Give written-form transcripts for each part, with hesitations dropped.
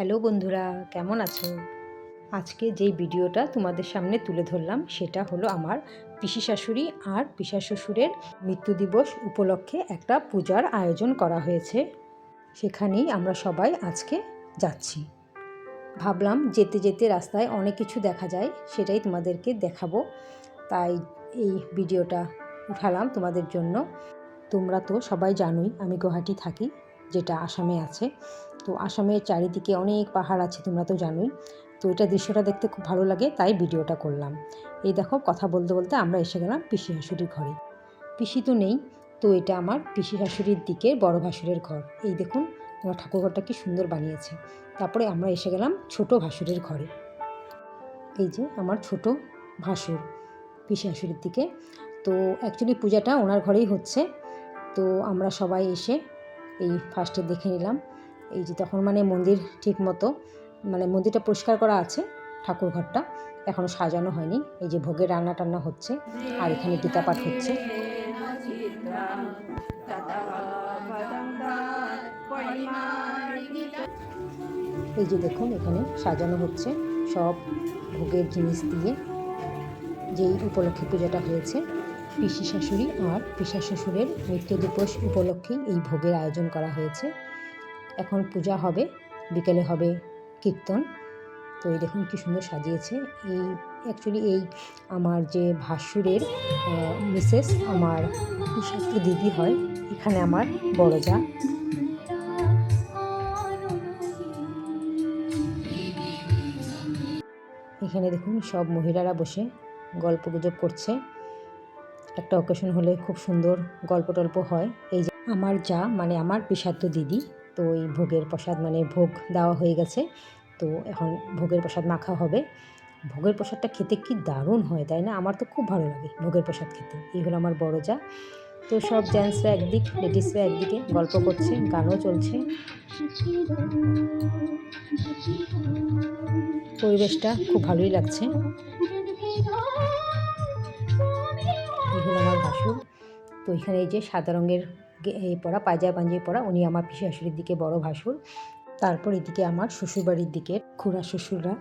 Hello বন্ধুরা, কেমন আছো? আজকে যেই ভিডিওটা তোমাদের সামনে তুলে ধরলাম সেটা হলো আমার পিসি শাশুড়ি আর পিসা শ্বশুরের মৃত্যু দিবস উপলক্ষে একটা পূজার আয়োজন করা হয়েছে। সেখানেই আমরা সবাই আজকে যাচ্ছি। ভাবলাম যেতে যেতে রাস্তায় অনেক কিছু দেখা যায়, সেটাই তোমাদেরকে দেখাবো, তাই এই ভিডিওটা উঠালাম তোমাদের জন্য। তোমরা তো সবাই জানোই আমি গুয়াহাটি থাকি, যেটা আসামে আছে। তো আসামের চারিদিকে অনেক পাহাড় আছে, তোমরা তো জানোই। তো এটা দৃশ্যটা দেখতে খুব ভালো লাগে, তাই ভিডিওটা করলাম। এই দেখো, কথা বলতে বলতে আমরা এসে গেলাম পিসি শাশুড়ির ঘরে। পিসি তো নেই, তো এটা আমার পিসি শাশুড়ির দিকে বড় ভাসুরের ঘর। এই দেখুন আমার ঠাকুরঘরটা কি সুন্দর বানিয়েছে। তারপরে আমরা এসে গেলাম ছোট ভাসুরের ঘরে। এই যে আমার ছোট ভাসুর পিসি শাশুড়ির দিকে। তো অ্যাকচুয়ালি পূজাটা ওনার ঘরেই হচ্ছে। তো আমরা সবাই এসে এই ফার্স্টে দেখে নিলাম। এই যে তখন মন্দির ঠিক মতো মন্দিরটা পরিষ্কার করা আছে, ঠাকুরঘরটা এখনও সাজানো হয়নি। এই যে ভোগের রান্না টান্না হচ্ছে আর এখানে গীতাপাঠ হচ্ছে। এই যে দেখুন এখানে সাজানো হচ্ছে সব ভোগের জিনিস দিয়ে, যেই উপলক্ষে পূজাটা হয়েছে। পিসি শাশুড়ি আর পিসা শ্বশুরের মৃত্যু দিবস উপলক্ষেই এই ভোগের আয়োজন করা হয়েছে। এখন পূজা হবে, বিকেলে হবে কীর্তন। তো এই দেখুন কী সুন্দর সাজিয়েছে। এই অ্যাকচুয়ালি এই আমার যে ভাসুরের মিসেস, আমার পিসাতো দিদি হয়, এখানে আমার বড় যা। এখানে দেখুন সব মহিলারা বসে গল্প গুজব করছে। একটা অকেশন হলে খুব সুন্দর গল্প টল্প হয়। এই যে আমার যা আমার পিসাতো দিদি, তো এই ভোগের প্রসাদ ভোগ দেওয়া হয়ে গেছে। তো এখন ভোগের প্রসাদ মাখা হবে। ভোগের প্রসাদটা খেতে কি দারুণ হয়, তাই না? আমার তো খুব ভালো লাগে ভোগের প্রসাদ খেতে। এই হলো আমার বড় যা। তো সব জেন্টসরা একদিক, লেডিসরা একদিকে গল্প করছে, গানও চলছে। পরিবেশটা খুব ভালোই লাগছে। এই হলো আমার ভাসুর। তো এখানে এই যে সাদা রঙের পরা পায়জামা পাঞ্জাবি পরা, উনি আমার পিসি শাশুড়ির দিকে বড় ভাসুর। তারপর এদিকে আমার শ্বশুরবাড়ির দিকে খুড়া শ্বশুররা।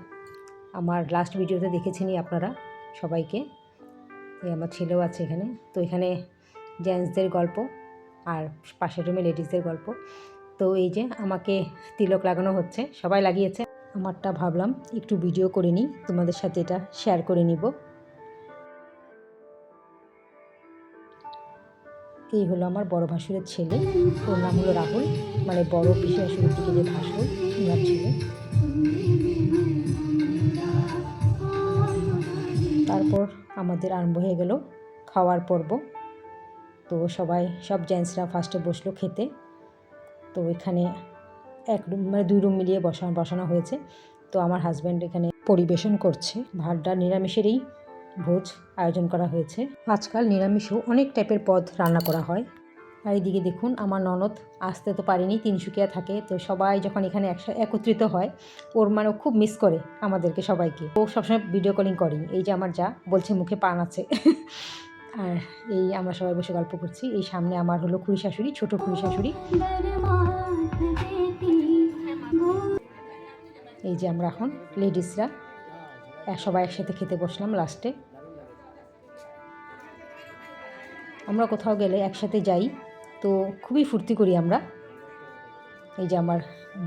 আমার লাস্ট ভিডিওতে দেখেছেনই আপনারা সবাইকে। আমার ছেলেও আছে এখানে। তো এখানে জেন্টসদের গল্প আর পাশের রুমে লেডিসদের গল্প। তো এই যে আমাকে তিলক লাগানো হচ্ছে, সবাই লাগিয়েছে। আমারটা ভাবলাম একটু ভিডিও করে নিই, তোমাদের সাথে এটা শেয়ার করে নিব। এই হলো আমার বড় ভাসুরের ছেলে, ওর নাম হলো রাহুল, বড় পিসি শাশুড়ির দিকে যে ভাসুর, ওনার ছেলে। তারপর আমাদের আরম্ভ হয়ে গেল খাওয়ার পর্ব। তো সব জেন্টসরা ফার্স্টে বসলো খেতে। তো এখানে এক রুম দুই রুম মিলিয়ে বসানো হয়েছে। তো আমার হাজব্যান্ড এখানে পরিবেশন করছে। ভাতটা নিরামিষেরই ভোজ আয়োজন করা হয়েছে। আজকাল নিরামিষেও অনেক টাইপের পদ রান্না করা হয়। আর এইদিকে দেখুন আমার ননদ আসতে তো পারিনি, তিনসুকিয়া থাকে। তো সবাই যখন এখানে একত্রিত হয়, ওর খুব মিস করে আমাদেরকে সবাইকে। ও সবসময় ভিডিও কলিং করেনি। এই যে আমার যা বলছে মুখে পান আছে। আর এই আমরা সবাই বসে গল্প করছি। এই সামনে আমার হলো খুড়ি শাশুড়ি, ছোটো খুড়ি শাশুড়ি। এই যে আমরা এখন লেডিসরা সবাই একসাথে খেতে বসলাম লাস্টে। আমরা কোথাও গেলে একসাথে যাই, তো খুবই ফুর্তি করি আমরা। এই যে আমার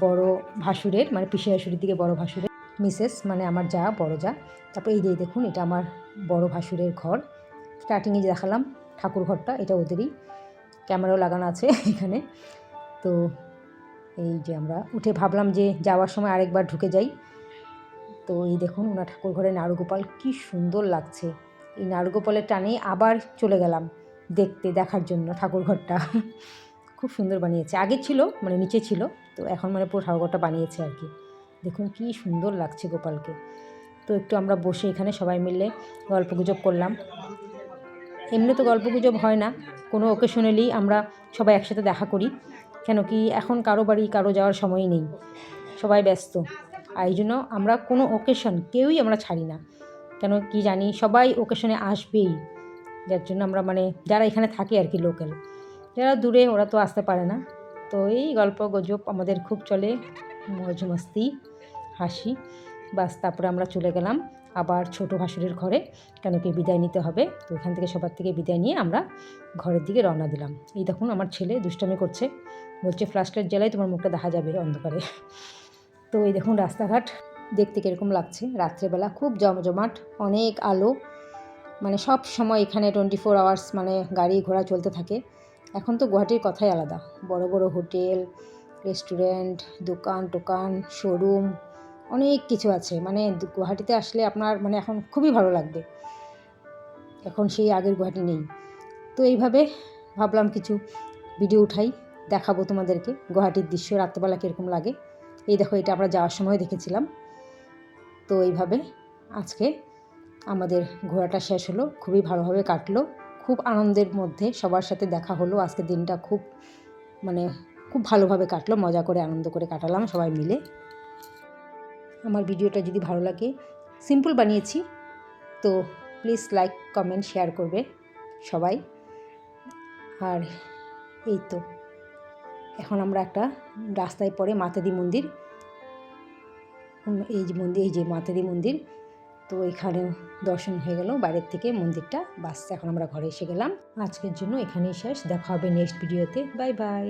বড় ভাসুরের পিসি শাশুড়ির দিকে বড় ভাসুরের মিসেস, আমার যা, বড় যা। তারপর এই যে দেখুন এটা আমার বড় ভাসুরের ঘর। স্টার্টিংয়ে যে দেখালাম ঠাকুর ঘরটা, এটা ওদেরই, ক্যামেরাও লাগানো আছে এখানে। তো এই যে আমরা উঠে ভাবলাম যে যাওয়ার সময় আরেকবার ঢুকে যাই। তো এই দেখুন ওনার ঠাকুর ঘরে নাড়ুগোপাল কি সুন্দর লাগছে। এই নাড়ুগোপালের টানে আবার চলে গেলাম দেখার জন্য ঠাকুরঘরটা। খুব সুন্দর বানিয়েছে। আগে ছিল নিচে ছিল, তো এখন পুরো ঠাকুরঘরটা বানিয়েছে আর কি। দেখুন কি সুন্দর লাগছে গোপালকে। তো একটু আমরা বসে এখানে সবাই মিলে গল্পগুজব করলাম। এমনি তো গল্পগুজব হয় না, কোনো ওকেশনালি আমরা সবাই একসাথে দেখা করি। কেন কি এখন কারো বাড়ি কারো যাওয়ার সময় নেই, সবাই ব্যস্ত। আর এই জন্য আমরা কোনো ওকেশন কেউই আমরা ছাড়ি না। কেন কি জানি সবাই ওকেশনে আসবেই, যার জন্য আমরা যারা এখানে থাকে আর কি লোকাল, যারা দূরে ওরা তো আসতে পারে না। তো এই গল্প গুজব আমাদের খুব চলে। মौज मस्ती হাসি। বাস তারপরে আমরা চলে গেলাম আবার ছোটো ভাসুরের ঘরে, কেন কি বিদায় নিতে হবে। তো ওখান থেকে সবার থেকে বিদায় নিয়ে আমরা ঘরের দিকে রওনা দিলাম। এই দেখুন আমার ছেলে দুষ্টামি করছে, বলছে ফ্ল্যাশ লাইট জ্বালাই তোমার মুখটা দেখা যাবে অন্ধকারে। তো এই দেখুন রাস্তাঘাট দেখতে কীরকম লাগছে রাত্রেবেলা, খুব জমজমাট, অনেক আলো, মানে সব সময় এখানে 24 আওয়ার্স মানে গাড়ি ঘোড়া চলতে থাকে। এখন তো গুয়াহাটির কথাই আলাদা, বড় বড় হোটেল, রেস্টুরেন্ট, দোকান টোকান, শোরুম, অনেক কিছু আছে। মানে গুয়াহাটিতে আসলে আপনার মানে এখন খুবই ভালো লাগবে, এখন সেই আগের গুয়াহাটি নেই। তো এইভাবে ভাবলাম কিছু ভিডিও উঠাই, দেখাবো তোমাদেরকে গুয়াহাটির দৃশ্য রাত্রেবেলা কীরকম লাগে। এই দেখো এটা আমরা যাওয়ার সময় দেখেছিলাম। তো এইভাবে আজকে আমাদের ঘোরাটা শেষ হলো, খুবই ভালোভাবে কাটলো, খুব আনন্দের মধ্যে সবার সাথে দেখা হলো। আজকের দিনটা খুব মানে খুব ভালোভাবে কাটলো, মজা করে আনন্দ করে কাটালাম সবাই মিলে। আমার ভিডিওটা যদি ভালো লাগে, সিম্পল বানিয়েছি, তো প্লিজ লাইক কমেন্ট শেয়ার করবে সবাই। আর এই তো এখন আমরা একটা রাস্তায় পড়ে মাতাদি মন্দির, এই যে মাতাদি মন্দির, তো এখানে দর্শন হয়ে গেল বাইরের থেকে মন্দিরটা। বাস এখন আমরা ঘরে এসে গেলাম। আজকের জন্য এখানেই শেষ, দেখা হবে নেক্সট ভিডিওতে। Bye bye.